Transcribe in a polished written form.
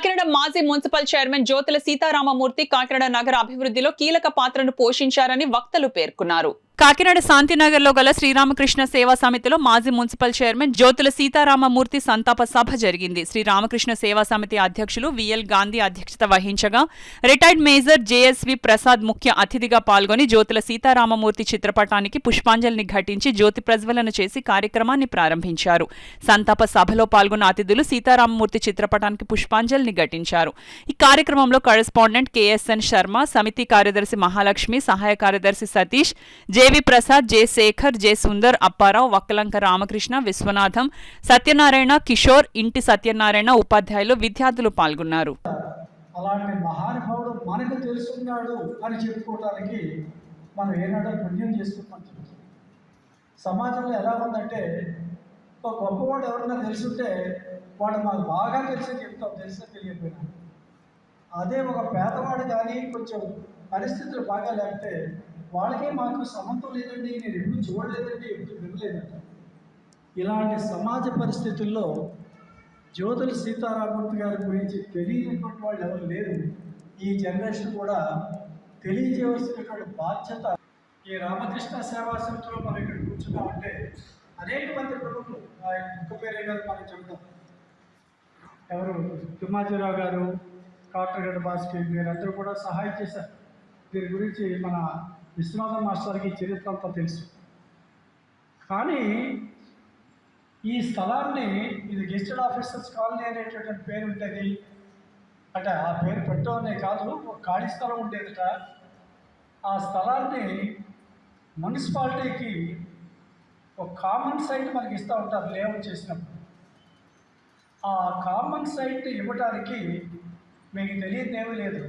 కాకినాడ మాజీ municipal chairman Jyothula Sitarama Murthy Kakinada నగర అభివృద్ధిలో కీలక పాత్రను పోషించారని వక్తలు పేర్కొన్నారు. కాకినాడ శాంతినగర్లో గల శ్రీరామకృష్ణ సేవా సమితిలో మాజీ మున్సిపల్ చైర్మన్ జ్యోతుల సీతారామమూర్తి సంతాప సభ జరిగింది. శ్రీరామకృష్ణ సేవా సమితి అధ్యక్షులు విఎల్ గాంధీ అధ్యక్షత వహించగా రిటైర్డ్ మేజర్ జేఎస్వి ప్రసాద్ ముఖ్య అతిథిగా పాల్గొని జ్యోతుల సీతారామమూర్తి చిత్రపటానికి పుష్పాంజలిని ఘటించి జ్యోతి ప్రజ్వలన చేసి కార్యక్రమాన్ని ప్రారంభించారు. సంతాప సభలో పాల్గొన్న అతిథులు సీతారామమూర్తి చిత్రపటానికి పుష్పాంజలిని ఘటించారు. ఈ కార్యక్రమంలో కరెస్పాండెంట్ కెఎస్ఎన్ శర్మ, సమితి కార్యదర్శి మహాలక్ష్మి, సహాయ కార్యదర్శి Satish, J V Prasad, J Sekhar, J Sundar, Apparao, Vakkalanka Ramakrishna, Viswanatham, Satyanarayana, Kishore, ఇంటి సత్యనారాయణ, ఉపాధ్యాయులు, విద్యార్థులు పాల్గొన్నారు. అలాంటి మహానుభావుడు మనకు తెలుసుకున్నాడు అని చెప్పుకోవడానికి మనం ఏనాడో పుణ్యం చేసుకుంటాం. సమాజంలో ఎలా ఉందంటే ఒక గొప్పవాడు ఎవరన్నా తెలుసుంటే వాడు మాకు బాగా తెలిసి చెప్తాం, తెలిసి తెలియకపోయినా. అదే ఒక పేదవాడు కానీ కొంచెం పరిస్థితులు బాగా లేకపోతే వాళ్ళకే మాకు సంబంధం లేదండి, నేను ఎప్పుడు చూడలేదండి, ఎప్పుడు వినలేదంట. ఇలాంటి సమాజ పరిస్థితుల్లో జ్యోతుల సీతారామమూర్తి గారి గురించి తెలియనటువంటి వాళ్ళు ఎవరు లేరు. ఈ జనరేషన్ కూడా తెలియజేయవలసినటువంటి బాధ్యత. ఈ రామకృష్ణ సేవా సమితిలో మనం ఇక్కడ కూర్చున్నామంటే అనేక మంది ప్రముఖులు, ఇంక పేరే గారు మనం చెబుతాం, ఎవరు తిమ్మాజీరావు గారు, కాటరగడ్డ భాస్కర్, మీరందరూ కూడా సహాయం చేశారు. దీని గురించి మన విశ్వనాథ మాస్టర్కి చరిత్ర అంతా తెలుసు. కానీ ఈ స్థలాన్ని, ఇది గెస్టెడ్ ఆఫీసర్స్ కాలనీ అనేటటువంటి పేరు ఉండేది. అంటే ఆ పేరు పెట్టనే కాదు, ఒక ఖాళీ స్థలం ఉండేదట. ఆ స్థలాన్ని మున్సిపాలిటీకి ఒక కామన్ సైట్ మనకి ఇస్తూ ఉంటారు లేఅవుట్ చేసినప్పుడు. ఆ కామన్ సైట్ ఇవ్వడానికి మీకు తెలియదు ఏమీ లేదు.